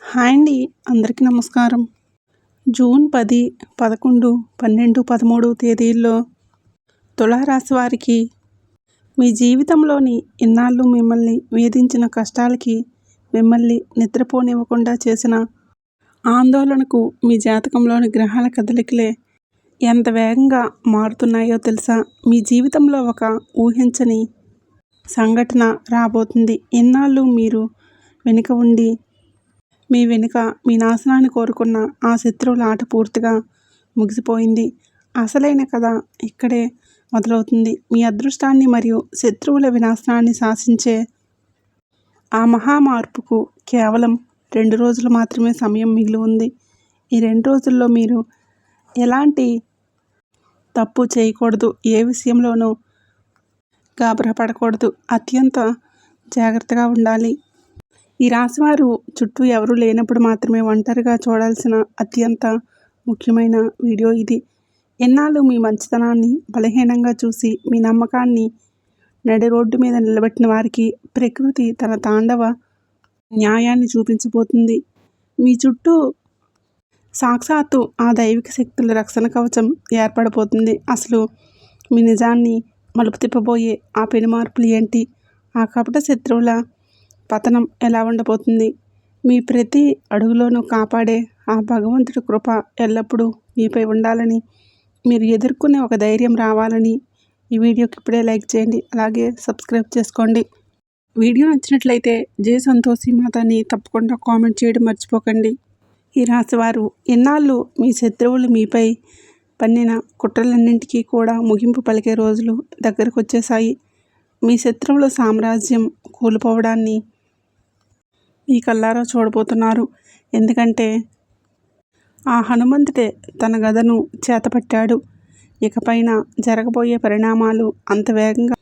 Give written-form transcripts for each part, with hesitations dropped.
Hi అండి. అందరికీ నమస్కారం. జూన్ 10, 11, 12, 13 తేదీల్లో తులారాశి వారికి మీ జీవితంలోని ఇన్నాళ్ళు మిమ్మల్ని వేధించిన కష్టాలకి, మిమ్మల్ని నిద్రపోనివ్వకుండా చేసిన ఆందోళనకు మీ జాతకంలోని గ్రహాల కదలికలే ఎంత వేగంగా మారుతున్నాయో తెలుసా? మీ జీవితంలో ఒక ఊహించని సంఘటన రాబోతుంది. ఇన్నాళ్ళు మీరు వెనుక ఉండి మీ వెనుక మీ నాశనాన్ని కోరుకున్న ఆ శత్రువుల ఆట పూర్తిగా ముగిసిపోయింది. అసలైన కథ ఇక్కడే మొదలవుతుంది. మీ అదృష్టాన్ని మరియు శత్రువుల వినాశనాన్ని శాసించే ఆ మహామార్పుకు కేవలం 2 రోజులు మాత్రమే సమయం మిగిలి ఉంది. ఈ 2 రోజుల్లో మీరు ఎలాంటి తప్పు చేయకూడదు. ఏ విషయంలోనూ గాబరా పడకూడదు. అత్యంత జాగ్రత్తగా ఉండాలి. ఈ రాశివారు చుట్టూ ఎవరూ లేనప్పుడు మాత్రమే ఒంటరిగా చూడాల్సిన అత్యంత ముఖ్యమైన వీడియో ఇది. ఎన్నాళ్ళు మీ మంచితనాన్ని బలహీనంగా చూసి మీ నమ్మకాన్ని నడి రోడ్డు మీద నిలబెట్టిన వారికి ప్రకృతి తన తాండవ న్యాయాన్ని చూపించబోతుంది. మీ చుట్టూ సాక్షాత్తు ఆ దైవిక శక్తుల రక్షణ కవచం ఏర్పడబోతుంది. అసలు మీ నిజాన్ని మలుపు తిప్పబోయే ఆ పెనుమార్పులు ఏంటి? ఆ కపట శత్రువుల పతనం ఎలా ఉండబోతుంది? మీ ప్రతి అడుగులోనూ కాపాడే ఆ భగవంతుడి కృప ఎల్లప్పుడూ మీపై ఉండాలని, మీరు ఎదుర్కొనే ఒక ధైర్యం రావాలని ఈ వీడియోకి ఇప్పుడే లైక్ చేయండి. అలాగే సబ్స్క్రైబ్ చేసుకోండి. వీడియో నచ్చినట్లయితే జై సంతోషి మాతని తప్పకుండా కామెంట్ చేయడం మర్చిపోకండి. ఈ రాశివారు ఇన్నాళ్ళు మీ శత్రువులు మీపై పన్నిన కుట్రలన్నింటికీ కూడా ముగింపు పలికే రోజులు దగ్గరకు వచ్చేసాయి. మీ శత్రువుల సామ్రాజ్యం కూలిపోవడాన్ని మీ కళ్ళారా చూడబోతున్నారు. ఎందుకంటే ఆ హనుమంతుడే తన గదను చేతపట్టాడు. ఇకపైన జరగబోయే పరిణామాలు అంత వేగంగా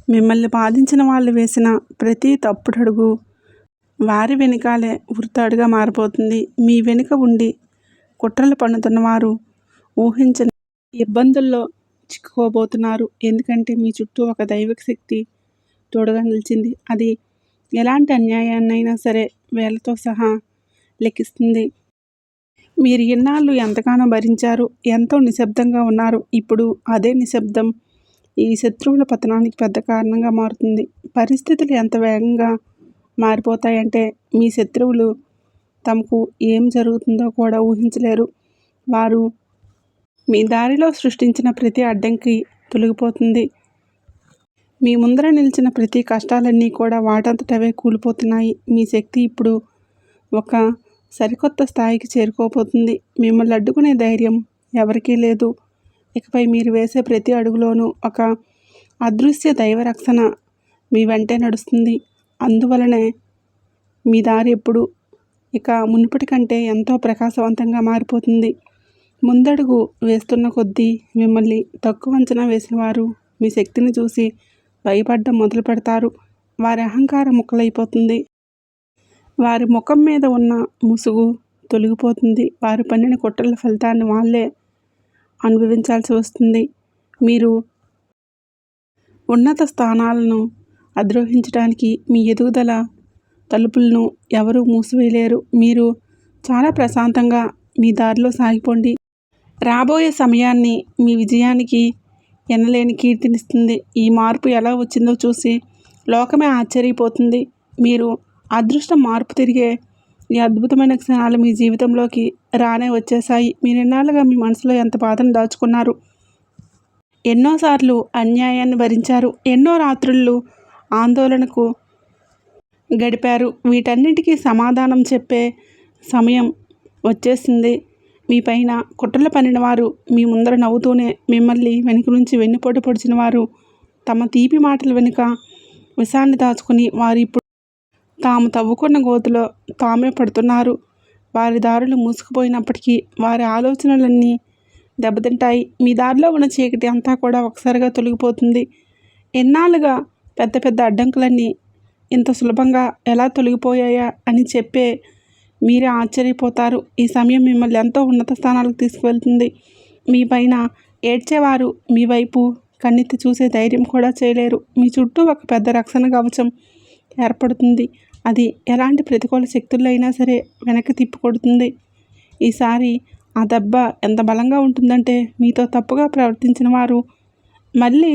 మిమ్మల్ని బాధించిన వాళ్ళు వేసిన ప్రతి తప్పుడడుగు వారి వెనుకాలే ఉరితాడుగా మారిపోతుంది. మీ వెనుక ఉండి కుట్రలు పన్నుతున్నవారు ఊహించని ఇబ్బందుల్లో చిక్కుకోబోతున్నారు. ఎందుకంటే మీ చుట్టూ ఒక దైవిక శక్తి తోడుగా నిలిచింది. అది ఎలాంటి అన్యాయాన్నైనా సరే వేలతో సహా లెక్కిస్తుంది. మీరు ఇన్నాళ్ళు ఎంతగానో భరించారు, ఎంతో నిశ్శబ్దంగా ఉన్నారు. ఇప్పుడు అదే నిశ్శబ్దం ఈ శత్రువుల పతనానికి పెద్ద కారణంగా మారుతుంది. పరిస్థితులు ఎంత వేగంగా మారిపోతాయంటే మీ శత్రువులు తమకు ఏం జరుగుతుందో కూడా ఊహించలేరు. వారు మీ దారిలో సృష్టించిన ప్రతి అడ్డంకి తొలగిపోతుంది. మీ ముందర నిలిచిన ప్రతి కష్టాలన్నీ కూడా వాటంతటవే కూలిపోతున్నాయి. మీ శక్తి ఇప్పుడు ఒక సరికొత్త స్థాయికి చేరుకోబోతుంది. మిమ్మల్ని అడ్డుకునే ధైర్యం ఎవరికీ లేదు. ఇకపై మీరు వేసే ప్రతి అడుగులోనూ ఒక అదృశ్య దైవ రక్షణ మీ వెంటే నడుస్తుంది. అందువలనే మీ దారి ఎప్పుడు ఇక మునుపటి కంటే ఎంతో ప్రకాశవంతంగా మారిపోతుంది. ముందడుగు వేస్తున్న కొద్దీ మిమ్మల్ని తక్కువ అంచనా వేసిన వారు మీ శక్తిని చూసి భయపడడం మొదలు పెడతారు. వారి అహంకారం ముక్కలైపోతుంది. వారి ముఖం మీద ఉన్న ముసుగు తొలగిపోతుంది. వారు పన్నిన కుట్రల ఫలితాన్ని వాళ్ళే అనుభవించాల్సి వస్తుంది. మీరు ఉన్నత స్థానాలను అధిరోహించడానికి మీ ఎదుగుదల తలుపులను ఎవరూ మూసివేయలేరు. మీరు చాలా ప్రశాంతంగా మీ దారిలో సాగిపోండి. రాబోయే సమయాన్ని మీ విజయానికి ఎనలేని కీర్తినిస్తుంది. ఈ మార్పు ఎలా వచ్చిందో చూసి లోకమే ఆశ్చర్యపోతుంది. మీరు అదృష్టం మార్పు తిరిగే ఈ అద్భుతమైన క్షణాలు మీ జీవితంలోకి రానే వచ్చేసాయి. మీరు ఎన్నాళ్ళుగా మీ మనసులో ఎంత బాధను దాచుకున్నారు, ఎన్నోసార్లు అన్యాయాన్ని భరించారు, ఎన్నో రాత్రుళ్ళు ఆందోళనకు గడిపారు. వీటన్నిటికీ సమాధానం చెప్పే సమయం వచ్చేసింది. మీ పైన కుట్రలు పన్నిన వారు మీ ముందర నవ్వుతూనే మిమ్మల్ని వెనుక నుంచి వెన్నుపోటు పొడిచిన వారు తమ తీపి మాటల వెనుక విషాన్ని దాచుకుని వారు ఇప్పుడు తాము తవ్వుకున్న గోతులో తామే పడుతున్నారు. వారి దారులు మూసుకుపోయినప్పటికీ వారి ఆలోచనలన్నీ దెబ్బతింటాయి. మీ దారిలో ఉన్న చీకటి అంతా కూడా ఒకసారిగా తొలగిపోతుంది. ఎన్నాళ్ళుగా పెద్ద పెద్ద అడ్డంకులన్నీ ఇంత సులభంగా ఎలా తొలగిపోయాయా అని చెప్పే మీరే ఆశ్చర్యపోతారు. ఈ సమయం మిమ్మల్ని ఎంతో ఉన్నత స్థానాలకు తీసుకువెళ్తుంది. మీ పైన ఏడ్చేవారు మీ వైపు కన్నెత్తి చూసే ధైర్యం కూడా చేయలేరు. మీ చుట్టూ ఒక పెద్ద రక్షణ కవచం ఏర్పడుతుంది. అది ఎలాంటి ప్రతికూల శక్తుల్లో అయినా సరే వెనక్కి తిప్పికొడుతుంది. ఈసారి ఆ దెబ్బ ఎంత బలంగా ఉంటుందంటే మీతో తప్పుగా ప్రవర్తించిన వారు మళ్ళీ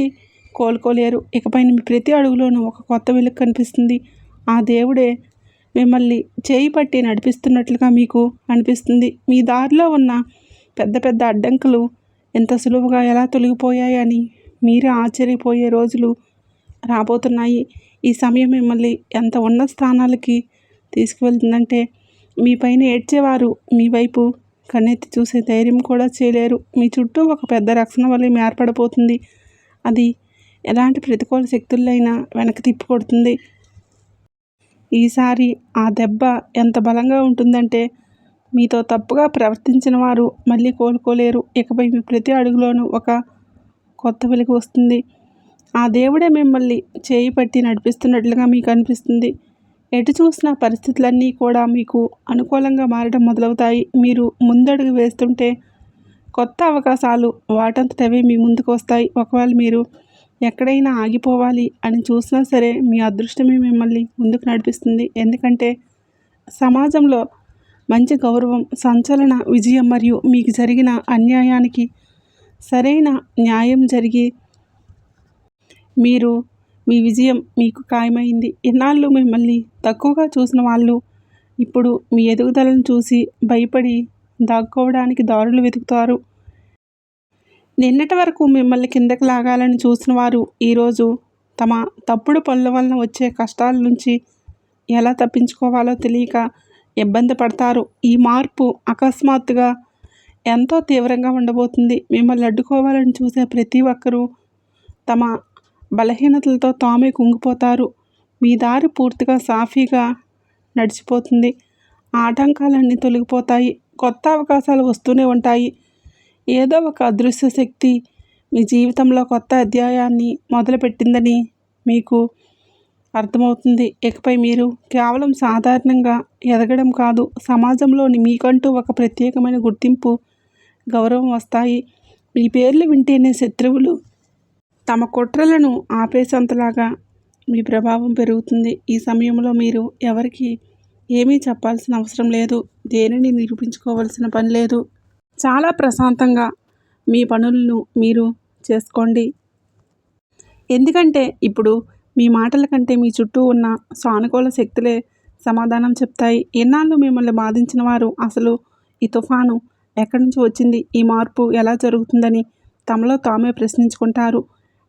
కోలుకోలేరు. ఇకపైన మీ ప్రతి అడుగులోనూ ఒక కొత్త వెలుగు కనిపిస్తుంది. ఆ దేవుడే మిమ్మల్ని చేయి పట్టి నడిపిస్తున్నట్లుగా మీకు అనిపిస్తుంది. మీ దారిలో ఉన్న పెద్ద పెద్ద అడ్డంకులు ఎంత సులువుగా ఎలా తొలగిపోయాయని మీరే ఆశ్చర్యపోయే రోజులు రాబోతున్నాయి. ఈ సమయం మిమ్మల్ని ఎంత ఉన్నత స్థానాలకి తీసుకువెళ్తుందంటే మీ పైన ఏడ్చేవారు మీ వైపు కన్నెత్తి చూసే ధైర్యం కూడా చేయలేరు. మీ చుట్టూ ఒక పెద్ద రక్షణ వలయం ఏర్పడబోతుంది. అది ఎలాంటి ప్రతికూల శక్తులైనా వెనక్కి తిప్పికొడుతుంది. ఈసారి ఆ దెబ్బ ఎంత బలంగా ఉంటుందంటే మీతో తప్పుగా ప్రవర్తించిన వారు మళ్ళీ కోలుకోలేరు. ఇకపై మీ ప్రతి అడుగులోనూ ఒక కొత్త వెలుగు వస్తుంది. ఆ దేవుడే మిమ్మల్ని చేయి పట్టి నడిపిస్తున్నట్లుగా మీకు అనిపిస్తుంది. ఎటు చూసిన పరిస్థితులన్నీ కూడా మీకు అనుకూలంగా మారడం మొదలవుతాయి. మీరు ముందడుగు వేస్తుంటే కొత్త అవకాశాలు వాటంతటవే మీ ముందుకు వస్తాయి. ఒకవేళ మీరు ఎక్కడైనా ఆగిపోవాలి అని చూసినా సరే మీ అదృష్టమే మిమ్మల్ని ముందుకు నడిపిస్తుంది. ఎందుకంటే సమాజంలో మంచి గౌరవం, సంచలన విజయం మరియు మీకు జరిగిన అన్యాయానికి సరైన న్యాయం జరిగి మీ విజయం మీకు ఖాయమైంది. ఇన్నాళ్ళు మిమ్మల్ని తక్కువగా చూసిన వాళ్ళు ఇప్పుడు మీ ఎదుగుదలను చూసి భయపడి దాక్కోవడానికి దారులు వెతుకుతారు. నిన్నటి వరకు మిమ్మల్ని కిందకి లాగాలని చూసిన వారు ఈరోజు తమ తప్పుడు పనుల వలన వచ్చే కష్టాల నుంచి ఎలా తప్పించుకోవాలో తెలియక ఇబ్బంది పడతారు. ఈ మార్పు అకస్మాత్తుగా ఎంతో తీవ్రంగా ఉండబోతుంది. మిమ్మల్ని అడ్డుకోవాలని చూసే ప్రతి ఒక్కరూ తమ బలహీనతలతో తామే కుంగిపోతారు. మీ దారి పూర్తిగా సాఫీగా నడిచిపోతుంది. ఆటంకాలన్నీ తొలగిపోతాయి. కొత్త అవకాశాలు వస్తూనే ఉంటాయి. ఏదో ఒక అదృశ్య శక్తి మీ జీవితంలో కొత్త అధ్యాయాన్ని మొదలుపెట్టిందని మీకు అర్థమవుతుంది. ఇకపై మీరు కేవలం సాధారణంగా ఎదగడం కాదు, సమాజంలోని మీకంటూ ఒక ప్రత్యేకమైన గుర్తింపు, గౌరవం వస్తాయి. మీ పేర్లు వింటేనే శత్రువులు తమ కుట్రలను ఆపేసేంతలాగా మీ ప్రభావం పెరుగుతుంది. ఈ సమయంలో మీరు ఎవరికి ఏమీ చెప్పాల్సిన అవసరం లేదు. దేనిని నిరూపించుకోవాల్సిన పని లేదు. చాలా ప్రశాంతంగా మీ పనులను మీరు చేసుకోండి. ఎందుకంటే ఇప్పుడు మీ మాటల కంటే మీ చుట్టూ ఉన్న సానుకూల శక్తులే సమాధానం చెప్తాయి. ఎన్నాళ్ళు మిమ్మల్ని బాధించిన వారు అసలు ఈ తుఫాను ఎక్కడి నుంచి వచ్చింది, ఈ మార్పు ఎలా జరుగుతుందని తమలో తామే ప్రశ్నించుకుంటారు.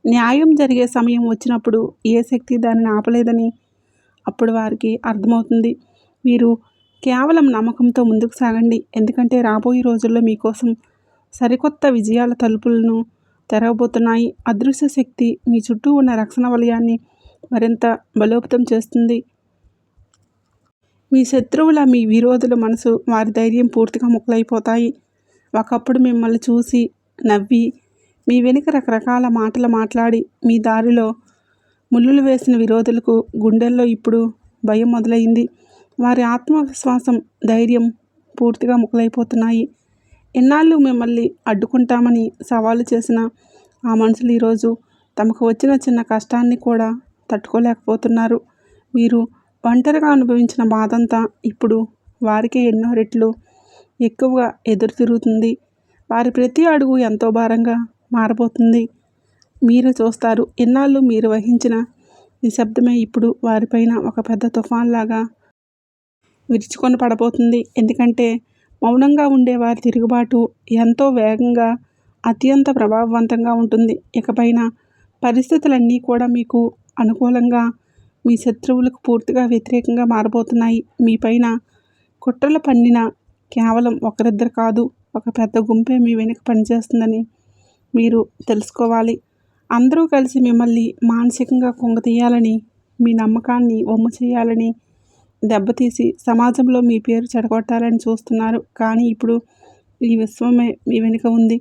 న్యాయం జరిగే సమయం వచ్చినప్పుడు ఏ శక్తి దానిని ఆపలేదని అప్పుడు వారికి అర్థమవుతుంది. మీరు కేవలం నమ్మకంతో ముందుకు సాగండి. ఎందుకంటే రాబోయే రోజుల్లో మీకోసం సరికొత్త విజయాల తలుపులను తెరవబోతున్నాయి. అదృశ్య శక్తి మీ చుట్టూ ఉన్న రక్షణ వలయాన్ని మరింత బలోపేతం చేస్తుంది. మీ శత్రువుల, మీ విరోధుల మనసు, వారి ధైర్యం పూర్తిగా ముక్కలైపోతాయి. ఒకప్పుడు మిమ్మల్ని చూసి నవ్వి మీ వెనుక రకరకాల మాటలు మాట్లాడి మీ దారిలో ముళ్ళులు వేసిన విరోధులకు గుండెల్లో ఇప్పుడు భయం మొదలైంది. వారి ఆత్మవిశ్వాసం, ధైర్యం పూర్తిగా ముక్కలైపోతున్నాయి. ఎన్నాళ్ళు మిమ్మల్ని అడ్డుకుంటామని సవాలు చేసిన ఆ మనుషులు ఈరోజు తమకు వచ్చిన చిన్న కష్టాన్ని కూడా తట్టుకోలేకపోతున్నారు. మీరు ఒంటరిగా అనుభవించిన బాధంతా ఇప్పుడు వారికే ఎన్నో రెట్లు ఎక్కువగా ఎదురు తిరుగుతుంది. వారి ప్రతి అడుగు ఎంతో భారంగా మారబోతుంది. మీరే చూస్తారు. ఎన్నాళ్ళు మీరు వహించిన నిశ్శబ్దమే ఇప్పుడు వారిపైన ఒక పెద్ద తుఫాన్లాగా విరుచుకొని పడబోతుంది. ఎందుకంటే మౌనంగా ఉండే వారి తిరుగుబాటు ఎంతో వేగంగా, అత్యంత ప్రభావవంతంగా ఉంటుంది. ఇకపైన పరిస్థితులన్నీ కూడా మీకు అనుకూలంగా, మీ శత్రువులకు పూర్తిగా వ్యతిరేకంగా మారబోతున్నాయి. మీ పైన కుట్రలు పన్నిన కేవలం ఒకరిద్దరు కాదు, ఒక పెద్ద గుంపే మీ వెనుక పనిచేస్తుందని మీరు తెలుసుకోవాలి. అందరూ కలిసి మిమ్మల్ని మానసికంగా కుంగతీయాలని, మీ నమ్మకాన్ని వమ్ము చేయాలని, దెబ్బతీసి సమాజంలో మీ పేరు చెడగొట్టాలని చూస్తున్నారు. కానీ ఇప్పుడు ఈ విశ్వమే మీ వెనుక ఉంది.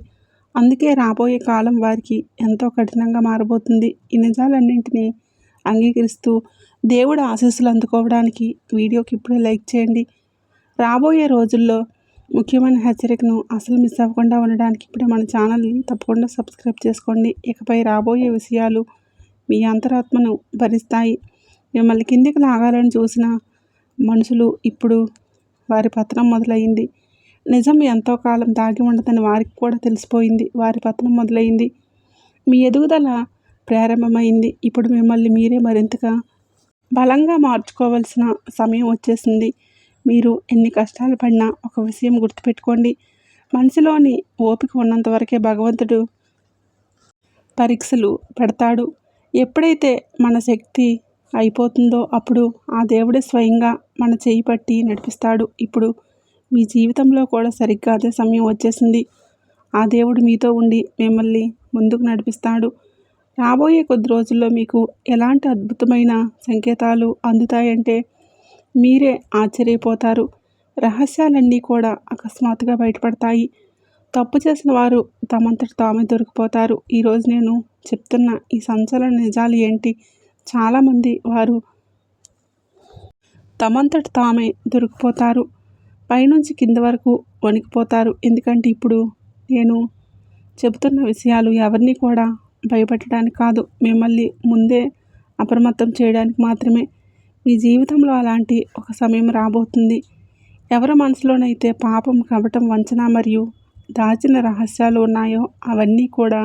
అందుకే రాబోయే కాలం వారికి ఎంతో కఠినంగా మారబోతుంది. ఈ నిజాలన్నింటినీ అంగీకరిస్తూ దేవుడి ఆశీస్సులు అందుకోవడానికి వీడియోకి ఇప్పుడే లైక్ చేయండి. రాబోయే రోజుల్లో ముఖ్యమైన హెచ్చరికను అసలు మిస్ అవ్వకుండా ఉండడానికి ఇప్పుడే మన ఛానల్ని తప్పకుండా సబ్స్క్రైబ్ చేసుకోండి. ఇకపై రాబోయే విషయాలు మీ అంతరాత్మను భరిస్తాయి. మిమ్మల్ని కిందికి లాగాలని చూసిన మనుషులు ఇప్పుడు వారి పతనం మొదలైంది. నిజం ఎంతో కాలం దాగి ఉండదని వారికి కూడా తెలిసిపోయింది. వారి పతనం మొదలైంది. మీ ఎదుగుదల ప్రారంభమైంది. ఇప్పుడు మిమ్మల్ని మీరే మరింతగా బలంగా మార్చుకోవాల్సిన సమయం వచ్చేసింది. మీరు ఎన్ని కష్టాలు పడినా ఒక విషయం గుర్తుపెట్టుకోండి. మనిషిలోని ఓపిక ఉన్నంత వరకే భగవంతుడు పరీక్షలు పెడతాడు. ఎప్పుడైతే మన శక్తి అయిపోతుందో అప్పుడు ఆ దేవుడే స్వయంగా మన చేయి పట్టి నడిపిస్తాడు. ఇప్పుడు మీ జీవితంలో కూడా సరిగ్గా అదే సమయం వచ్చేసింది. ఆ దేవుడు మీతో ఉండి మిమ్మల్ని ముందుకు నడిపిస్తాడు. రాబోయే కొద్ది రోజుల్లో మీకు ఎలాంటి అద్భుతమైన సంకేతాలు అందుతాయంటే మీరే ఆశ్చర్యపోతారు. రహస్యాలన్నీ కూడా అకస్మాత్తుగా బయటపడతాయి. తప్పు చేసిన వారు తమంతట తామే దొరికిపోతారు. ఈరోజు నేను చెప్తున్న ఈ సంచలన నిజాలు ఏంటి? చాలామంది వారు తమంతట తామే దొరికిపోతారు. పైనుంచి కింద వరకు వణికిపోతారు. ఎందుకంటే ఇప్పుడు నేను చెబుతున్న విషయాలు ఎవరిని కూడా భయపెట్టడానికి కాదు, మిమ్మల్ని ముందే అప్రమత్తం చేయడానికి మాత్రమే. మీ జీవితంలో అలాంటి ఒక సమయం రాబోతుంది. ఎవరి మనసులోనైతే పాపం, కపటం, వంచన మరియు దాచిన రహస్యాలు ఉన్నాయో అవన్నీ కూడా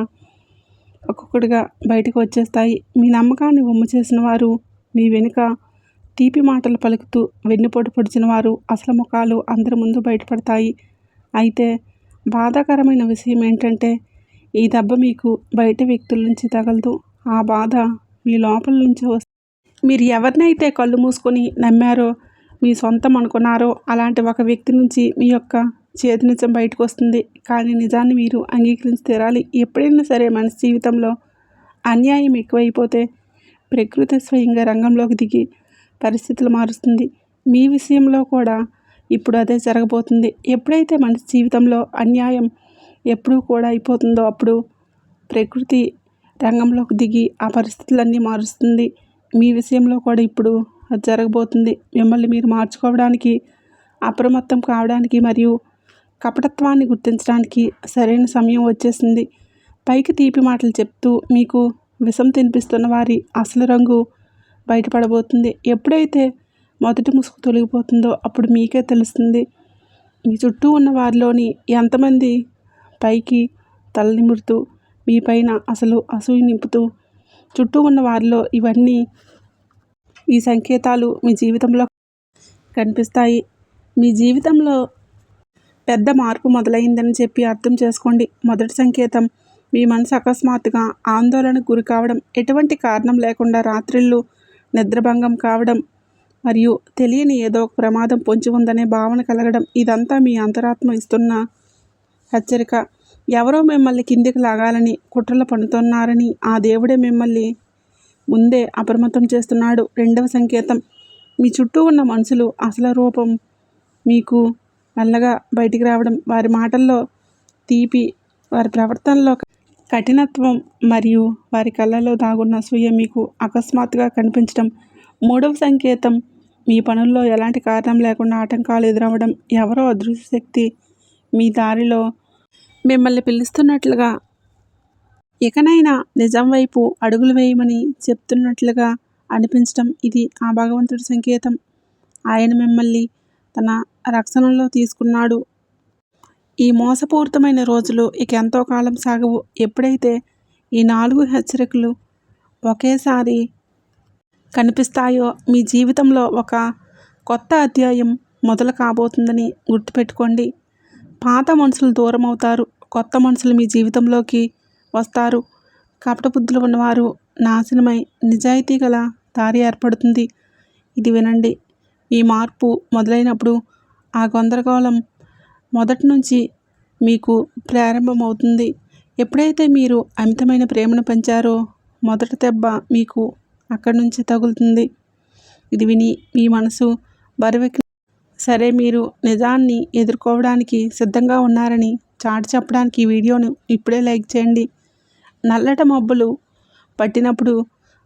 ఒక్కొక్కటిగా బయటకు వచ్చేస్తాయి. మీ నమ్మకాన్ని వమ్ము చేసిన వారు, మీ వెనుక తీపి మాటలు పలుకుతూ వెన్నుపోటు పొడిచిన వారు అసలు ముఖాలు అందరి ముందు బయటపడతాయి. అయితే బాధాకరమైన విషయం ఏంటంటే ఈ దెబ్బ మీకు బయట వ్యక్తుల నుంచి తగలదు. ఆ బాధ మీ లోపల నుంచి వస్తుంది. మీరు ఎవరినైతే కళ్ళు మూసుకొని నమ్మారో, మీ సొంతం అనుకున్నారో అలాంటి ఒక వ్యక్తి నుంచి మీ యొక్క చేతి నిజం బయటకు వస్తుంది. కానీ నిజాన్ని మీరు అంగీకరించి తీరాలి. ఎప్పుడైనా సరే మనిషి జీవితంలో అన్యాయం ఎక్కువైపోతే ప్రకృతి స్వయంగా రంగంలోకి దిగి పరిస్థితులు మారుస్తుంది. మీ విషయంలో కూడా ఇప్పుడు అదే జరగబోతుంది. ఎప్పుడైతే మనిషి జీవితంలో అన్యాయం ఎప్పుడూ కూడా అయిపోతుందో అప్పుడు ప్రకృతి రంగంలోకి దిగి ఆ పరిస్థితులన్నీ మారుస్తుంది. మీ విషయంలో కూడా ఇప్పుడు అది జరగబోతుంది. మిమ్మల్ని మీరు మార్చుకోవడానికి, అప్రమత్తం కావడానికి మరియు కపటత్వాన్ని గుర్తించడానికి సరైన సమయం వచ్చేసింది. పైకి తీపి మాటలు చెప్తూ మీకు విషం తినిపిస్తున్న వారి అసలు రంగు బయటపడబోతుంది. ఎప్పుడైతే మొదటి ముసుగు తొలగిపోతుందో అప్పుడు మీకే తెలుస్తుంది మీ చుట్టూ ఉన్న వారిలోని ఎంతమంది పైకి తల నిమురుతూ మీ పైన అసలు అసూయ నింపుతూ చుట్టూ ఉన్న వారిలో ఇవన్నీ ఈ సంకేతాలు మీ జీవితంలో కనిపిస్తాయి. మీ జీవితంలో పెద్ద మార్పు మొదలైందని చెప్పి అర్థం చేసుకోండి. మొదటి సంకేతం, మీ మనసు అకస్మాత్తుగా ఆందోళనకు గురి కావడం, ఎటువంటి కారణం లేకుండా రాత్రిళ్ళు నిద్రభంగం కావడం మరియు తెలియని ఏదో ఒక ప్రమాదం పొంచి ఉందనే భావన కలగడం. ఇదంతా మీ అంతరాత్మ ఇస్తున్న హెచ్చరిక. ఎవరో మిమ్మల్ని కిందికి లాగాలని కుట్రలు పన్నుతున్నారని ఆ దేవుడే మిమ్మల్ని ముందే అప్రమత్తం చేస్తున్నాడు. రెండవ సంకేతం, మీ చుట్టూ ఉన్న మనుషులు అసలు రూపం మీకు మెల్లగా బయటికి రావడం. వారి మాటల్లో తీపి, వారి ప్రవర్తనలో కఠినత్వం మరియు వారి కళ్ళలో దాగున్న అసూయ మీకు అకస్మాత్తుగా కనిపించడం. మూడవ సంకేతం, మీ పనుల్లో ఎలాంటి కారణం లేకుండా ఆటంకాలు ఎదురవ్వడం. ఎవరో అదృశ్య శక్తి మీ దారిలో మిమ్మల్ని పిలుస్తున్నట్లుగా, ఇకనైనా నిజం వైపు అడుగులు వేయమని చెప్తున్నట్లుగా అనిపించడం. ఇది ఆ భగవంతుడి సంకేతం. ఆయన మిమ్మల్ని తన రక్షణలో తీసుకున్నాడు. ఈ మోసపూరితమైన రోజులు ఇక ఎంతో కాలం సాగవు. ఎప్పుడైతే ఈ 4 హెచ్చరికలు ఒకేసారి కనిపిస్తాయో మీ జీవితంలో ఒక కొత్త అధ్యాయం మొదలు కాబోతుందని గుర్తుపెట్టుకోండి. పాత మనుషులు దూరం అవుతారు, కొత్త మనుషులు మీ జీవితంలోకి వస్తారు. కపట బుద్ధులు ఉన్నవారు నాశనమై నిజాయితీ గల దారి ఏర్పడుతుంది. ఇది వినండి. ఈ మార్పు మొదలైనప్పుడు ఆ గందరగోళం మొదటి నుంచి మీకు ప్రారంభమవుతుంది. ఎప్పుడైతే మీరు అమితమైన ప్రేమను పెంచారో మొదటి దెబ్బ మీకు అక్కడి నుంచి తగులుతుంది. ఇది విని మీ మనసు బరువెక్కి, సరే మీరు నిజాన్ని ఎదుర్కోవడానికి సిద్ధంగా ఉన్నారని చాటి చెప్పడానికి ఈ వీడియోను ఇప్పుడే లైక్ చేయండి. నల్లటి మబ్బులు పట్టినప్పుడు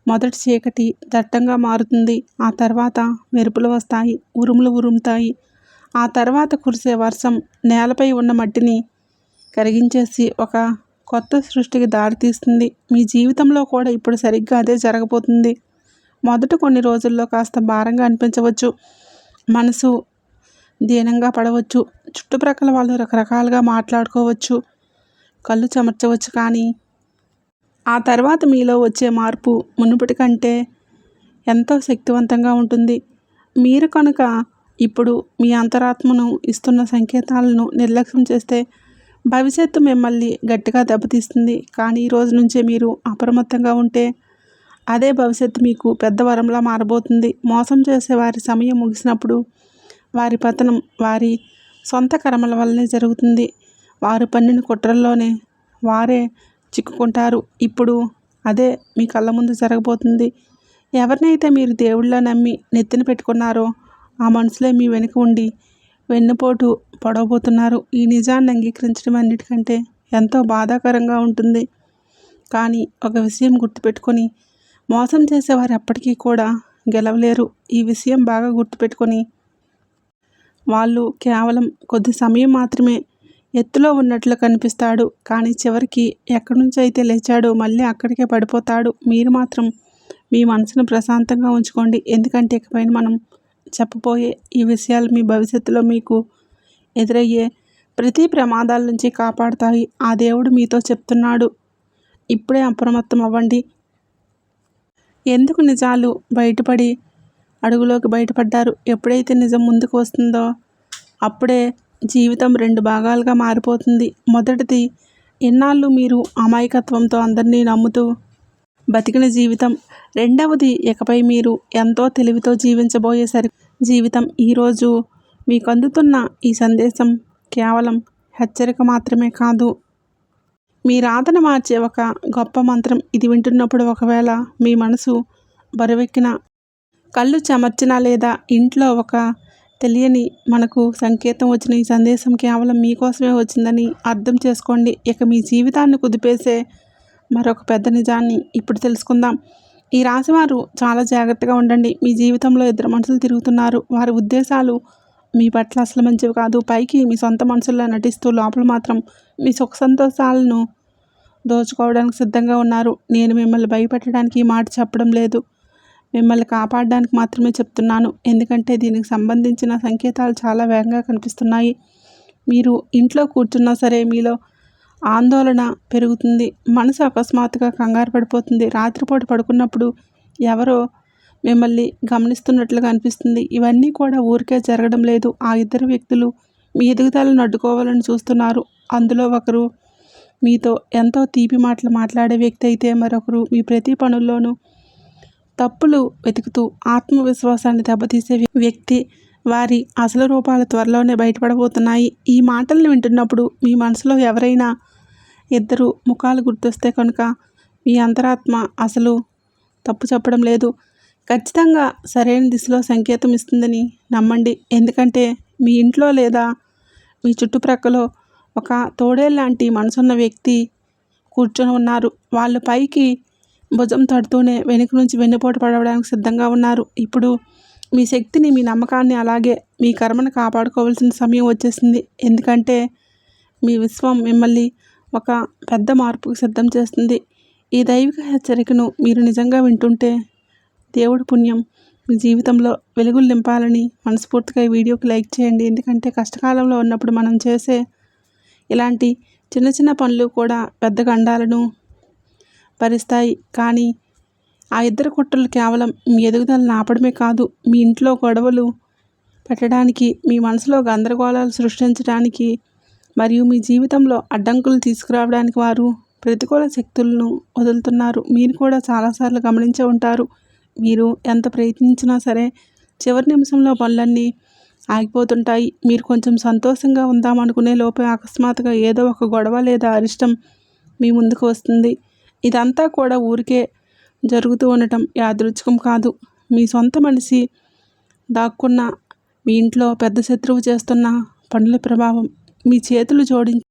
మొదటి చీకటి దట్టంగా మారుతుంది. ఆ తర్వాత మెరుపులు వస్తాయి, ఉరుములు ఉరుముతాయి. ఆ తర్వాత కురిసే వర్షం నేలపై ఉన్న మట్టిని కరిగించేసి ఒక కొత్త సృష్టికి దారితీస్తుంది. మీ జీవితంలో కూడా ఇప్పుడు సరిగ్గా అదే జరగబోతుంది. మొదట కొన్ని రోజుల్లో కాస్త భారంగా అనిపించవచ్చు. మనసు దీనంగా పడవచ్చు. చుట్టుప్రక్కల వాళ్ళు రకరకాలుగా మాట్లాడుకోవచ్చు, కళ్ళు చెమర్చవచ్చు. కానీ ఆ తర్వాత మీలో వచ్చే మార్పు మునుపటి కంటే ఎంతో శక్తివంతంగా ఉంటుంది. మీరు కనుక ఇప్పుడు మీ అంతరాత్మను ఇస్తున్న సంకేతాలను నిర్లక్ష్యం చేస్తే భవిష్యత్తు మిమ్మల్ని గట్టిగా దెబ్బతీస్తుంది. కానీ ఈ రోజు నుంచే మీరు అప్రమత్తంగా ఉంటే అదే భవిష్యత్తు మీకు పెద్ద వరంలా మారబోతుంది. మోసం చేసే వారి సమయం ముగిసినప్పుడు వారి పతనం వారి సొంత కర్మల వల్లనే జరుగుతుంది. వారు పన్నిన కుట్రల్లోనే వారే చిక్కుకుంటారు. ఇప్పుడు అదే మీ కళ్ళ ముందు జరగబోతుంది. ఎవరినైతే మీరు దేవుళ్ళ నమ్మి నెత్తిన పెట్టుకున్నారో ఆ మనుషులే మీ వెనుక ఉండి వెన్నుపోటు పొడవబోతున్నారు. ఈ నిజాన్ని అంగీకరించడం అన్నిటికంటే ఎంతో బాధాకరంగా ఉంటుంది. కానీ ఒక విషయం గుర్తుపెట్టుకొని, మోసం చేసేవారు ఎప్పటికీ కూడా గెలవలేరు. ఈ విషయం బాగా గుర్తుపెట్టుకొని, వాళ్ళు కేవలం కొద్ది సమయం మాత్రమే ఎత్తులో ఉన్నట్లు కనిపిస్తాడు. కానీ చివరికి ఎక్కడి నుంచి అయితే లేచాడో మళ్ళీ అక్కడికే పడిపోతాడు. మీరు మాత్రం మీ మనసును ప్రశాంతంగా ఉంచుకోండి. ఎందుకంటే ఇకపైన మనం చెప్పబోయే ఈ విషయాలు మీ భవిష్యత్తులో మీకు ఎదురయ్యే ప్రతి ప్రమాదాల నుంచి కాపాడుతాయి. ఆ దేవుడు మీతో చెప్తున్నాడు, ఇప్పుడే అప్రమత్తం అవ్వండి. ఎందుకు నిజాలు బయటపడి అడుగులోకి బయటపడ్డారు. ఎప్పుడైతే నిజం ముందుకు వస్తుందో అప్పుడే జీవితం 2 భాగాలుగా మారిపోతుంది. మొదటిది, ఇన్నాళ్ళు మీరు అమాయకత్వంతో అందరినీ నమ్ముతూ బతికిన జీవితం. రెండవది, ఇకపై మీరు ఎంతో తెలివితో జీవించబోయే జీవితం. ఈరోజు మీకు అందుతున్న ఈ సందేశం కేవలం హెచ్చరిక మాత్రమే కాదు, మీ రాతను మార్చే ఒక గొప్ప మంత్రం. ఇది వింటున్నప్పుడు ఒకవేళ మీ మనసు బరువెక్కిన, కళ్ళు చెమర్చినా లేదా ఇంట్లో ఒక తెలియని మనకు సంకేతం వచ్చిన ఈ సందేశం కేవలం మీకోసమే వచ్చిందని అర్థం చేసుకోండి. ఇక మీ జీవితాన్ని కుదిపేసే మరొక పెద్ద నిజాన్ని ఇప్పుడు తెలుసుకుందాం. ఈ రాశివారు చాలా జాగ్రత్తగా ఉండండి. మీ జీవితంలో 2 మనుషులు తిరుగుతున్నారు. వారి ఉద్దేశాలు మీ పట్ల అసలు మంచివి కాదు. పైకి మీ సొంత మనుషుల్లా నటిస్తూ లోపల మాత్రం మీ సుఖ సంతోషాలను దోచుకోవడానికి సిద్ధంగా ఉన్నారు. నేను మిమ్మల్ని భయపెట్టడానికి ఈ మాట చెప్పడం లేదు, మిమ్మల్ని కాపాడడానికి మాత్రమే చెప్తున్నాను. ఎందుకంటే దీనికి సంబంధించిన సంకేతాలు చాలా వేగంగా కనిపిస్తున్నాయి. మీరు ఇంట్లో కూర్చున్నా సరే మీలో ఆందోళన పెరుగుతుంది. మనసు అకస్మాత్తుగా కంగారు పడిపోతుంది. రాత్రిపూట పడుకున్నప్పుడు ఎవరో మిమ్మల్ని గమనిస్తున్నట్లుగా అనిపిస్తుంది. ఇవన్నీ కూడా ఊరికే జరగడం లేదు. ఆ 2 వ్యక్తులు మీ ఎదుగుదలను అడ్డుకోవాలని చూస్తున్నారు. అందులో ఒకరు మీతో ఎంతో తీపి మాటలు మాట్లాడే వ్యక్తి అయితే మరొకరు మీ ప్రతి పనుల్లోనూ తప్పులు వెతుకుతూ ఆత్మవిశ్వాసాన్ని దెబ్బతీసే వ్యక్తి. వారి అసలు రూపాలు త్వరలోనే బయటపడబోతున్నాయి. ఈ మాటలను వింటున్నప్పుడు మీ మనసులో ఎవరైనా 2 ముఖాలు గుర్తొస్తే కనుక మీ అంతరాత్మ అసలు తప్పు చెప్పడం లేదు, ఖచ్చితంగా సరైన దిశలో సంకేతం ఇస్తుందని నమ్మండి. ఎందుకంటే మీ ఇంట్లో లేదా మీ చుట్టుప్రక్కల ఒక తోడేలాంటి మనసున్న వ్యక్తి కూర్చొని ఉన్నారు. వాళ్ళు పైకి భుజం తడుతూనే వెనుక నుంచి వెన్నుపోటు పడవడానికి సిద్ధంగా ఉన్నారు. ఇప్పుడు మీ శక్తిని, మీ నమ్మకాన్ని, అలాగే మీ కర్మను కాపాడుకోవాల్సిన సమయం వచ్చేసింది. ఎందుకంటే మీ విశ్వం మిమ్మల్ని ఒక పెద్ద మార్పుకు సిద్ధం చేస్తుంది. ఈ దైవిక హెచ్చరికను మీరు నిజంగా వింటుంటే దేవుడి పుణ్యం మీ జీవితంలో వెలుగులు నింపాలని మనస్ఫూర్తిగా ఈ వీడియోకి లైక్ చేయండి. ఎందుకంటే కష్టకాలంలో ఉన్నప్పుడు మనం చేసే ఇలాంటి చిన్న చిన్న పనులు కూడా పెద్ద గండాలను భరిస్తాయి. కానీ ఆ 2 కుట్రలు కేవలం మీ ఎదుగుదలను ఆపడమే కాదు, మీ ఇంట్లో గొడవలు పెట్టడానికి, మీ మనసులో గందరగోళాలు సృష్టించడానికి మరియు మీ జీవితంలో అడ్డంకులు తీసుకురావడానికి వారు ప్రతికూల శక్తులను వదులుతున్నారు. మీరు కూడా చాలాసార్లు గమనించే ఉంటారు. మీరు ఎంత ప్రయత్నించినా సరే చివరి నిమిషంలో పనులన్నీ ఆగిపోతుంటాయి. మీరు కొంచెం సంతోషంగా ఉందామనుకునే లోపే అకస్మాత్తుగా ఏదో ఒక గొడవ లేదా అరిష్టం మీ ముందుకు వస్తుంది. ఇదంతా కూడా ఊరికే జరుగుతూ ఉండటం యాదృచ్ఛికం కాదు. మీ సొంత మనిషి దాక్కున్న మీ ఇంట్లో పెద్ద శత్రువు చేస్తున్న పనుల ప్రభావం. మీ చేతులు జోడించి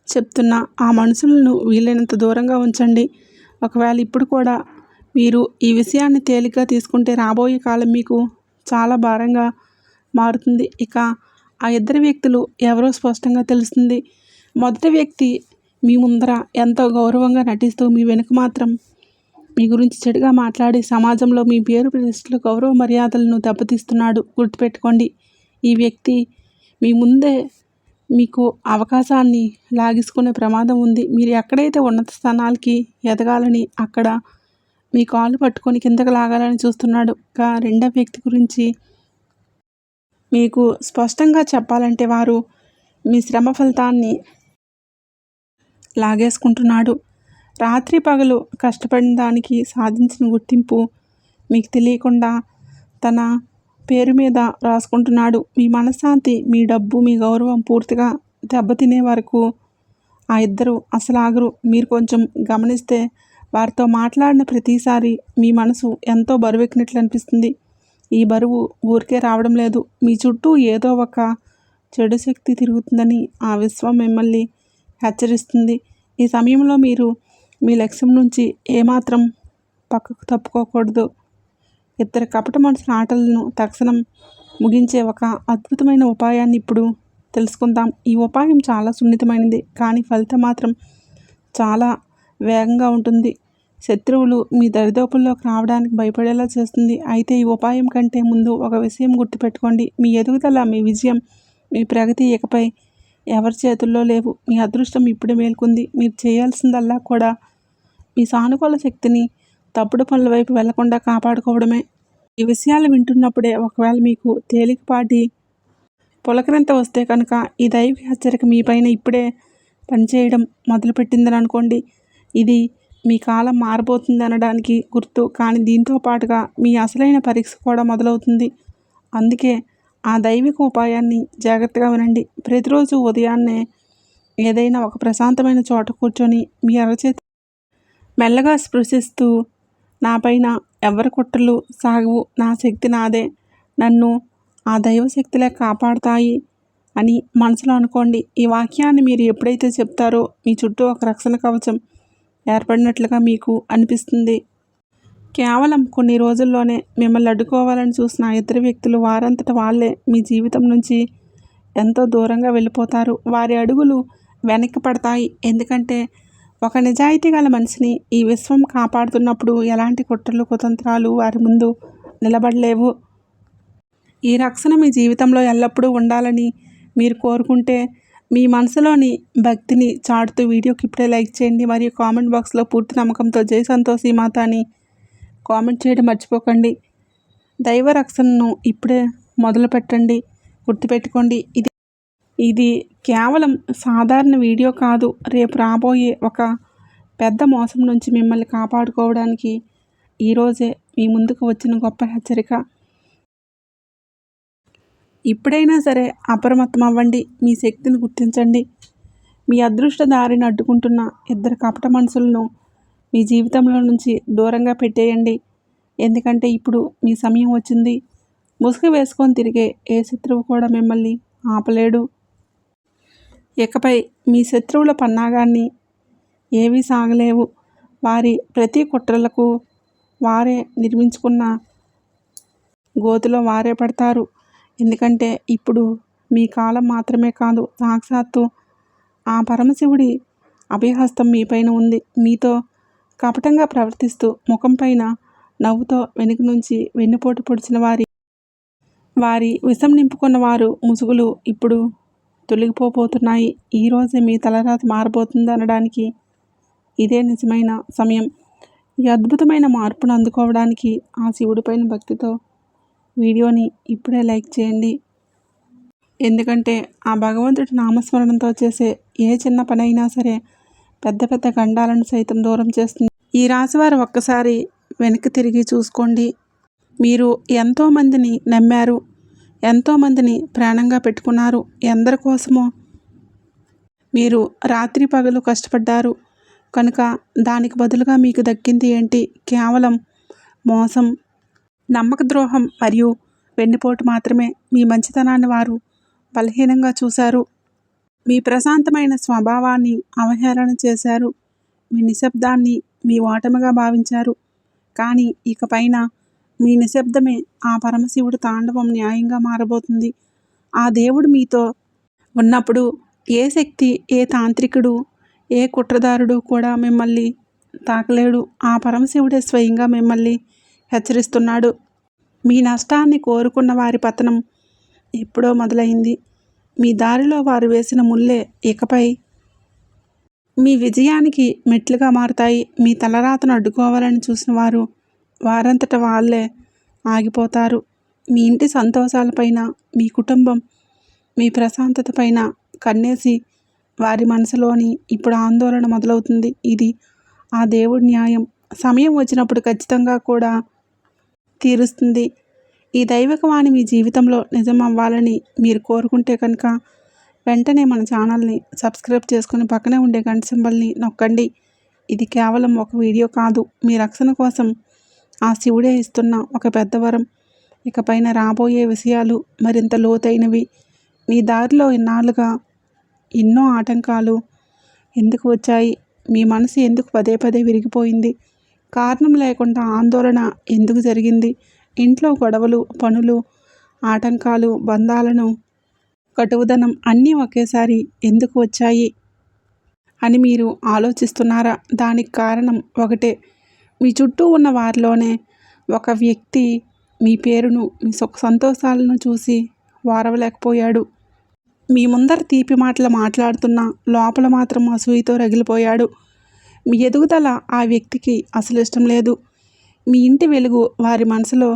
చెప్తున్న ఆ మనుషులను వీలైనంత దూరంగా ఉంచండి. ఒకవేళ ఇప్పుడు కూడా మీరు ఈ విషయాన్ని తేలిగ్గా తీసుకుంటే రాబోయే కాలం మీకు చాలా భారంగా మారుతుంది. ఇక ఆ 2 వ్యక్తులు ఎవరో స్పష్టంగా తెలుస్తుంది. మొదటి వ్యక్తి మీ ముందర ఎంతో గౌరవంగా నటిస్తూ మీ వెనుక మాత్రం మీ గురించి చెడుగా మాట్లాడి సమాజంలో మీ పేరు ప్రతిష్టలు గౌరవ మర్యాదలను దెబ్బతీస్తున్నాడు. గుర్తుపెట్టుకోండి, ఈ వ్యక్తి మీ ముందే మీకు అవకాశాన్ని లాగేసుకునే ప్రమాదం ఉంది. మీరు ఎక్కడైతే ఉన్నత స్థానాలకి ఎదగాలని అక్కడ మీ కాళ్ళు పట్టుకొని కిందకు లాగాలని చూస్తున్నాడు. రెండో వ్యక్తి గురించి మీకు స్పష్టంగా చెప్పాలంటే వారు మీ శ్రమ ఫలితాన్ని లాగేసుకుంటున్నాడు. రాత్రి పగలు కష్టపడిన దానికి సాధించిన గుర్తింపు మీకు తెలియకుండా తన పేరు మీద రాసుకుంటున్నాడు. మీ మనశ్శాంతి, మీ డబ్బు, మీ గౌరవం పూర్తిగా దెబ్బతినే వరకు ఆ ఇద్దరు అసలు ఆగరు. మీరు కొంచెం గమనిస్తే వారితో మాట్లాడిన ప్రతిసారి మీ మనసు ఎంతో బరువెక్కినట్లు అనిపిస్తుంది. ఈ బరువు ఊరికే రావడం లేదు. మీ చుట్టూ ఏదో ఒక చెడు శక్తి తిరుగుతుందని ఆ విశ్వం మిమ్మల్ని హెచ్చరిస్తుంది. ఈ సమయంలో మీరు మీ లక్ష్యం నుంచి ఏమాత్రం పక్కకు తప్పుకోకూడదు. ఇద్దరు కపట మనుషుల ఆటలను తక్షణం ముగించే ఒక అద్భుతమైన ఉపాయాన్ని ఇప్పుడు తెలుసుకుందాం. ఈ ఉపాయం చాలా సున్నితమైనది, కానీ ఫలితం మాత్రం చాలా వేగంగా ఉంటుంది. శత్రువులు మీ దరిదాపుల్లోకి రావడానికి భయపడేలా చేస్తుంది. అయితే ఈ ఉపాయం కంటే ముందు ఒక విషయం గుర్తుపెట్టుకోండి. మీ ఎదుగుదల, మీ విజయం, మీ ప్రగతి ఇకపై ఎవరి చేతుల్లో లేవు. మీ అదృష్టం ఇప్పుడే మేల్కొంది. మీరు చేయాల్సిందల్లా కూడా మీ సానుకూల శక్తిని తప్పుడు పనుల వైపు వెళ్లకుండా కాపాడుకోవడమే. ఈ విషయాలు వింటున్నప్పుడే ఒకవేళ మీకు తేలికపాటి పులకరింత వస్తే కనుక ఈ దైవ హెచ్చరిక మీ పైన ఇప్పుడే పనిచేయడం మొదలుపెట్టిందని అనుకోండి. ఇది మీ కాలం మారబోతుంది అనడానికి గుర్తు. కానీ దీంతో పాటుగా మీ అసలైన పరీక్ష కూడా మొదలవుతుంది. అందుకే ఆ దైవిక ఉపాయాన్ని జాగ్రత్తగా వినండి. ప్రతిరోజు ఉదయాన్నే ఏదైనా ఒక ప్రశాంతమైన చోట కూర్చొని మీ అరచేతి మెల్లగా స్పృశిస్తూ, నా పైన ఎవరి కుట్రలు సాగవు, నా శక్తి నాదే, నన్ను ఆ దైవశక్తులే కాపాడుతాయి అని మనసులో అనుకోండి. ఈ వాక్యాన్ని మీరు ఎప్పుడైతే చెప్తారో మీ చుట్టూ ఒక రక్షణ కవచం ఏర్పడినట్లుగా మీకు అనిపిస్తుంది. కేవలం కొన్ని రోజుల్లోనే మిమ్మల్ని అడ్డుకోవాలని చూసిన ఇద్దరు వ్యక్తులు వారంతట వాళ్ళే మీ జీవితం నుంచి ఎంతో దూరంగా వెళ్ళిపోతారు. వారి అడుగులు వెనక్కి పడతాయి. ఎందుకంటే ఒక నిజాయితీ గల మనిషిని ఈ విశ్వం కాపాడుతున్నప్పుడు ఎలాంటి కుట్రలు, కుతంత్రాలు వారి ముందు నిలబడలేవు. ఈ రక్షణ మీ జీవితంలో ఎల్లప్పుడూ ఉండాలని మీరు కోరుకుంటే మీ మనసులోని భక్తిని చాటుతూ వీడియోకి ఇప్పుడే లైక్ చేయండి. మరియు కామెంట్ బాక్స్లో పూర్తి నమ్మకంతో జై సంతోషి మాత అని కామెంట్ చేయడం మర్చిపోకండి. దైవ రక్షణను ఇప్పుడే మొదలు పెట్టండి. గుర్తుపెట్టుకోండి, ఇది కేవలం సాధారణ వీడియో కాదు. రేపు రాబోయే ఒక పెద్ద మోసం నుంచి మిమ్మల్ని కాపాడుకోవడానికి ఈరోజే మీ ముందుకు వచ్చిన గొప్ప హెచ్చరిక. ఇప్పుడైనా సరే అప్రమత్తం అవ్వండి. మీ శక్తిని గుర్తించండి. మీ అదృష్ట దారిని అడ్డుకుంటున్న ఇద్దరు కపట మనుషులను మీ జీవితంలో నుంచి దూరంగా పెట్టేయండి. ఎందుకంటే ఇప్పుడు మీ సమయం వచ్చింది. ముసుగు వేసుకొని తిరిగే ఏ శత్రువు కూడా మిమ్మల్ని ఆపలేడు. ఇకపై మీ శత్రువుల పన్నాగాన్ని ఏవీ సాగలేవు. వారి ప్రతి కుట్రలకు వారే నిర్మించుకున్న గోతిలో వారే పడతారు. ఎందుకంటే ఇప్పుడు మీ కాలం మాత్రమే కాదు, సాక్షాత్తు ఆ పరమశివుడి అభయహస్తం మీ పైన ఉంది. మీతో కపటంగా ప్రవర్తిస్తూ ముఖం పైన నవ్వుతో వెనుక నుంచి వెన్నుపోటు పొడిచిన వారి విషం నింపుకున్న వారు ముసుగులు ఇప్పుడు తొలగిపోతున్నాయి. ఈరోజే మీ తలరాత మారబోతుంది అనడానికి ఇదే నిజమైన సమయం. ఈ అద్భుతమైన మార్పును అందుకోవడానికి ఆ శివుడిపైన భక్తితో వీడియోని ఇప్పుడే లైక్ చేయండి. ఎందుకంటే ఆ భగవంతుడి నామస్మరణంతో చేసే ఏ చిన్న పని అయినా సరే పెద్ద పెద్ద గండాలను సైతం దూరం చేస్తుంది. ఈ రాశివారు ఒక్కసారి వెనక్కి తిరిగి చూసుకోండి. మీరు ఎంతోమందిని నమ్మారు, ఎంతోమందిని ప్రాణంగా పెట్టుకున్నారు. ఎందరి కోసమో మీరు రాత్రి పగలు కష్టపడ్డారు. కనుక దానికి బదులుగా మీకు దక్కింది ఏంటి? కేవలం మోసం, నమ్మక ద్రోహం మరియు వెన్నుపోటు మాత్రమే. మీ మంచితనాన్ని వారు బలహీనంగా చూశారు. మీ ప్రశాంతమైన స్వభావాన్ని అవహేళన చేశారు. మీ నిశ్శబ్దాన్ని మీ ఓటమిగా భావించారు. కానీ ఇకపైన మీ నిశ్శబ్దమే ఆ పరమశివుడి తాండవం న్యాయంగా మారబోతుంది. ఆ దేవుడు మీతో ఉన్నప్పుడు ఏ శక్తి, ఏ తాంత్రికుడు, ఏ కుట్రదారుడు కూడా మిమ్మల్ని తాకలేడు. ఆ పరమశివుడే స్వయంగా మిమ్మల్ని హెచ్చరిస్తున్నాడు. మీ నష్టాన్ని కోరుకున్న వారి పతనం ఎప్పుడో మొదలైంది. మీ దారిలో వారు వేసిన ముళ్ళే ఇకపై మీ విజయానికి మెట్లుగా మారుతాయి. మీ తలరాతను అడ్డుకోవాలని చూసిన వారు వారంతట వాళ్ళే ఆగిపోతారు. మీ ఇంటి సంతోషాలపైన, మీ కుటుంబం, మీ ప్రశాంతత పైన కన్నేసి వారి మనసులోని ఇప్పుడు ఆందోళన మొదలవుతుంది. ఇది ఆ దేవుడి న్యాయం. సమయం వచ్చినప్పుడు ఖచ్చితంగా కూడా తీరుస్తుంది. ఈ దైవికవాణి మీ జీవితంలో నిజం అవ్వాలని మీరు కోరుకుంటే కనుక వెంటనే మన ఛానల్ని సబ్స్క్రైబ్ చేసుకుని పక్కనే ఉండే గంట సింబల్ని నొక్కండి. ఇది కేవలం ఒక వీడియో కాదు, మీ రక్షణ కోసం ఆ శివుడే ఇస్తున్న ఒక పెద్ద వరం. ఇకపైన రాబోయే విషయాలు మరింత లోతైనవి. మీ దారిలో ఇన్నాళ్ళుగా ఎన్నో ఆటంకాలు ఎందుకు వచ్చాయి? మీ మనసు ఎందుకు పదే పదే విరిగిపోయింది? కారణం లేకుండా ఆందోళన ఎందుకు జరిగింది? ఇంట్లో గొడవలు, పనులు, ఆటంకాలు, బంధాలను కటువుదనం అన్నీ ఒకేసారి ఎందుకు వచ్చాయి అని మీరు ఆలోచిస్తున్నారా? దానికి కారణం ఒకటే. మీ చుట్టూ ఉన్న వారిలోనే ఒక వ్యక్తి మీ పేరును, మీ సుఖ సంతోషాలను చూసి ఓర్వలేకపోయాడు. మీ ముందర తీపి మాటలు మాట్లాడుతున్నా లోపల మాత్రం అసూయతో రగిలిపోయాడు. మీ ఎదుగుదల ఆ వ్యక్తికి అసలు ఇష్టం లేదు. మీ ఇంటి వెలుగు వారి మనసులో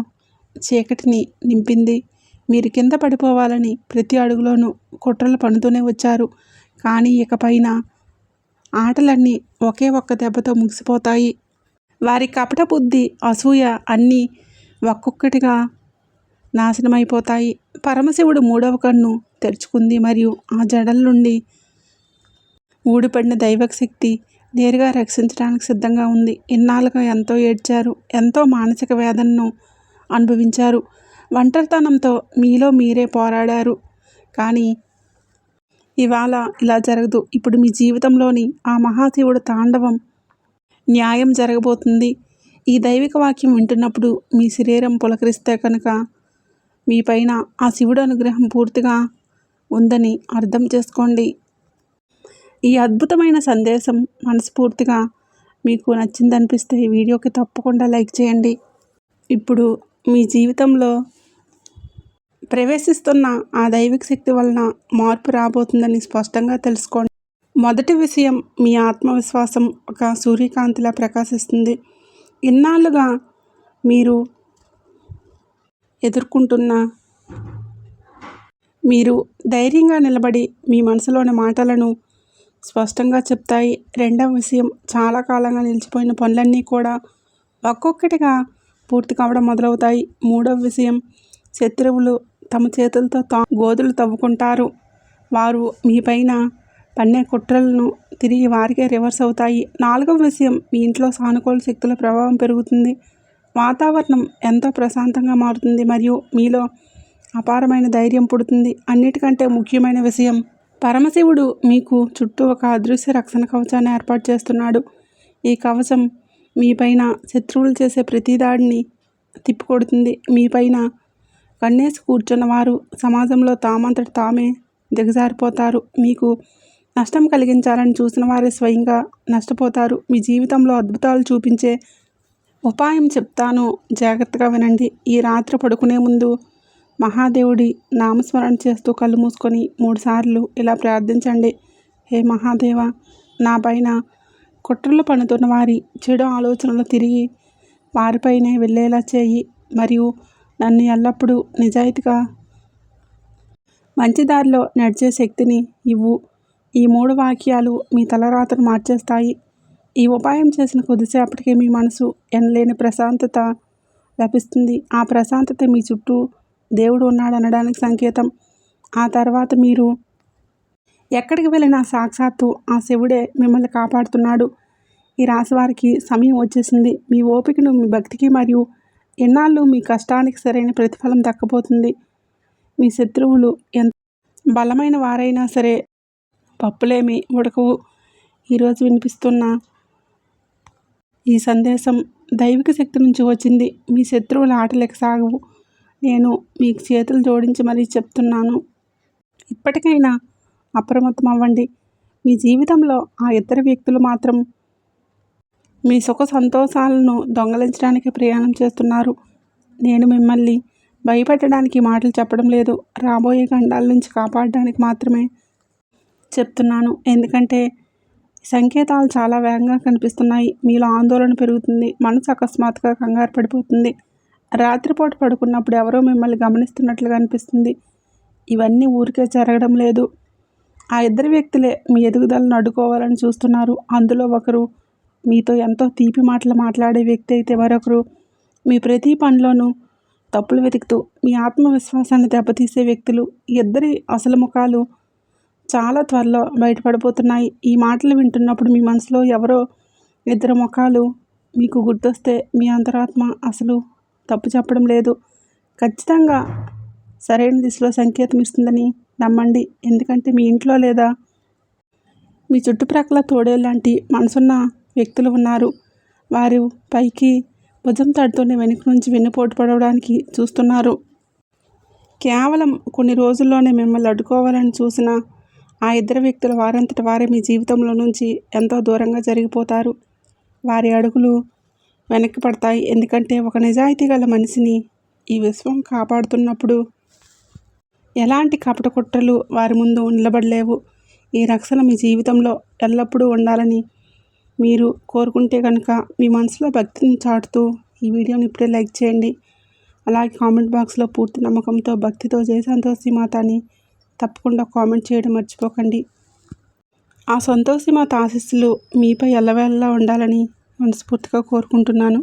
చీకటిని నింపింది. మీరు కింద పడిపోవాలని ప్రతి అడుగులోనూ కుట్రలు పన్నుతూనే వచ్చారు. కానీ ఇకపైన ఆటలన్నీ ఒకే ఒక్క దెబ్బతో ముగిసిపోతాయి. వారి కపట బుద్ధి, అసూయ అన్నీ ఒక్కొక్కటిగా నాశనమైపోతాయి. పరమశివుడు మూడవ కన్ను తెరుచుకుంది మరియు ఆ జడల నుండి ఊడిపడిన దైవక శక్తి నేరుగా రక్షించడానికి సిద్ధంగా ఉంది. ఇన్నాళ్ళుగా ఎంతో ఏడ్చారు, ఎంతో మానసిక వేదనను అనుభవించారు, ఒంటరితనంతో మీలో మీరే పోరాడారు. కానీ ఇవాళ ఇలా జరగదు. ఇప్పుడు మీ జీవితంలోని ఆ మహాశివుడు తాండవం న్యాయం జరగబోతుంది. ఈ దైవిక వాక్యం వింటున్నప్పుడు మీ శరీరం పులకరిస్తే కనుక మీ పైన ఆ శివుడు అనుగ్రహం పూర్తిగా ఉందని అర్థం చేసుకోండి. ఈ అద్భుతమైన సందేశం మనస్ఫూర్తిగా మీకు నచ్చిందనిపిస్తే ఈ వీడియోకి తప్పకుండా లైక్ చేయండి. ఇప్పుడు మీ జీవితంలో ప్రవేశిస్తున్న ఆ దైవిక శక్తి వలన మార్పు రాబోతుందని స్పష్టంగా తెలుసుకోండి. మొదటి విషయం, మీ ఆత్మవిశ్వాసం ఒక సూర్యకాంతిలా ప్రకాశిస్తుంది. ఇన్నాళ్ళుగా మీరు ఎదుర్కొంటున్న మీరు ధైర్యంగా నిలబడి మీ మనసులోని మాటలను స్పష్టంగా చెప్తాయి. రెండవ విషయం, చాలా కాలంగా నిలిచిపోయిన పనులన్నీ కూడా ఒక్కొక్కటిగా పూర్తి కావడం మొదలవుతాయి. మూడవ విషయం, శత్రువులు తమ చేతులతో గోతులు తవ్వుకుంటారు. వారు మీ పైన పన్నే కుట్రలను తిరిగి వారికే రివర్స్ అవుతాయి. నాలుగవ విషయం, మీ ఇంట్లో సానుకూల శక్తుల ప్రభావం పెరుగుతుంది. వాతావరణం ఎంతో ప్రశాంతంగా మారుతుంది మరియు మీలో అపారమైన ధైర్యం పుడుతుంది. అన్నిటికంటే ముఖ్యమైన విషయం, పరమశివుడు మీకు చుట్టూ ఒక అదృశ్య రక్షణ కవచాన్ని ఏర్పాటు చేస్తున్నాడు. ఈ కవచం మీ పైన శత్రువులు చేసే ప్రతి దాడిని తిప్పికొడుతుంది. మీ పైన కన్నేసి కూర్చున్న వారు సమాజంలో తామంతట తామే దిగజారిపోతారు. మీకు నష్టం కలిగించాలని చూసిన వారే స్వయంగా నష్టపోతారు. మీ జీవితంలో అద్భుతాలు చూపించే ఉపాయం చెప్తాను, జాగ్రత్తగా వినండి. ఈ రాత్రి పడుకునే ముందు మహాదేవుడి నామస్మరణ చేస్తూ కళ్ళు మూసుకొని 3 సార్లు ఇలా ప్రార్థించండి. హే మహాదేవ, నా పైన కుట్రలు పన్నుతున్న వారి చెడు ఆలోచనలు తిరిగి వారిపైనే వెళ్ళేలా చేయి మరియు నన్ను ఎల్లప్పుడూ నిజాయితీగా మంచి దారిలో నడిచే శక్తిని ఇవ్వు. ఈ 3 వాక్యాలు మీ తలరాతను మార్చేస్తాయి. ఈ ఉపాయం చేసిన కొద్దిసేపటికే మీ మనసు ఎనలేని ప్రశాంతత లభిస్తుంది. ఆ ప్రశాంతత మీ చుట్టూ దేవుడు ఉన్నాడనడానికి సంకేతం. ఆ తర్వాత మీరు ఎక్కడికి వెళ్ళినా సాక్షాత్తు ఆ శివుడే మిమ్మల్ని కాపాడుతున్నాడు. ఈ రాశి వారికి సమయం వచ్చేసింది. మీ ఓపికను, మీ భక్తికి మరియు ఎన్నాళ్ళు మీ కష్టానికి సరైన ప్రతిఫలం దక్కబోతుంది. మీ శత్రువులు ఎంత బలమైన వారైనా సరే పప్పులేమి ఉడకవు. ఈరోజు వినిపిస్తున్న ఈ సందేశం దైవిక శక్తి నుంచి వచ్చింది. మీ శత్రువుల ఆటలకి సాగవు. నేను మీకు చేతులు జోడించి మరీ చెప్తున్నాను. ఇప్పటికైనా అప్రమత్తం అవ్వండి. మీ జీవితంలో ఆ ఇద్దరు వ్యక్తులు మాత్రం మీ సుఖ సంతోషాలను దొంగలించడానికి ప్రయాణం చేస్తున్నారు. నేను మిమ్మల్ని భయపెట్టడానికి మాటలు చెప్పడం లేదు, రాబోయే గండాల నుంచి కాపాడడానికి మాత్రమే చెప్తున్నాను. ఎందుకంటే సంకేతాలు చాలా వేగంగా కనిపిస్తున్నాయి. మీలో ఆందోళన పెరుగుతుంది, మనసు అకస్మాత్తుగా కంగారు పడిపోతుంది. రాత్రిపూట పడుకున్నప్పుడు ఎవరో మిమ్మల్ని గమనిస్తున్నట్లుగా అనిపిస్తుంది. ఇవన్నీ ఊరికే జరగడం లేదు. ఆ ఇద్దరు వ్యక్తులే మీ ఎదుగుదలను అడ్డుకోవాలని చూస్తున్నారు. అందులో ఒకరు మీతో ఎంతో తీపి మాటలు మాట్లాడే వ్యక్తి అయితే మరొకరు మీ ప్రతి పనిలోనూ తప్పులు వెతుకుతూ మీ ఆత్మవిశ్వాసాన్ని దెబ్బతీసే వ్యక్తులు. ఇద్దరి అసలు ముఖాలు చాలా త్వరలో బయటపడిపోతున్నాయి. ఈ మాటలు వింటున్నప్పుడు మీ మనసులో ఎవరో ఇద్దరు ముఖాలు మీకు గుర్తొస్తే మీ అంతరాత్మ అసలు తప్పు చెప్పడం లేదు, ఖచ్చితంగా సరైన దిశలో సంకేతం ఇస్తుందని నమ్మండి. ఎందుకంటే మీ ఇంట్లో లేదా మీ చుట్టుప్రక్కల తోడేలాంటి మనసున్న వ్యక్తులు ఉన్నారు. వారు పైకి భుజం తడుతూనే వెనుక నుంచి వెన్నుపోటు పడడానికి చూస్తున్నారు. కేవలం కొన్ని రోజుల్లోనే మిమ్మల్ని అడ్డుకోవాలని చూసిన ఆ ఇద్దరు వ్యక్తులు వారంతట వారే మీ జీవితంలో నుంచి ఎంతో దూరంగా జరిగిపోతారు. వారి అడుగులు వెనక్కి పడతాయి. ఎందుకంటే ఒక నిజాయితీ గల మనిషిని ఈ విశ్వం కాపాడుతున్నప్పుడు ఎలాంటి కపట కుట్రలు వారి ముందు నిలబడలేవు. ఈ రక్షణ మీ జీవితంలో ఎల్లప్పుడూ ఉండాలని మీరు కోరుకుంటే కనుక మీ మనసులో భక్తిని చాటుతూ ఈ వీడియోని ఇప్పుడే లైక్ చేయండి. అలాగే కామెంట్ బాక్స్లో పూర్తి నమ్మకంతో భక్తితో జై సంతోషి మాత అని తప్పకుండా కామెంట్ చేయడం మర్చిపోకండి. ఆ సంతోషి మాత ఆశీస్సులు మీపై ఎల్లవేళలా ఉండాలని మనస్ఫూర్తిగా కోరుకుంటున్నాను.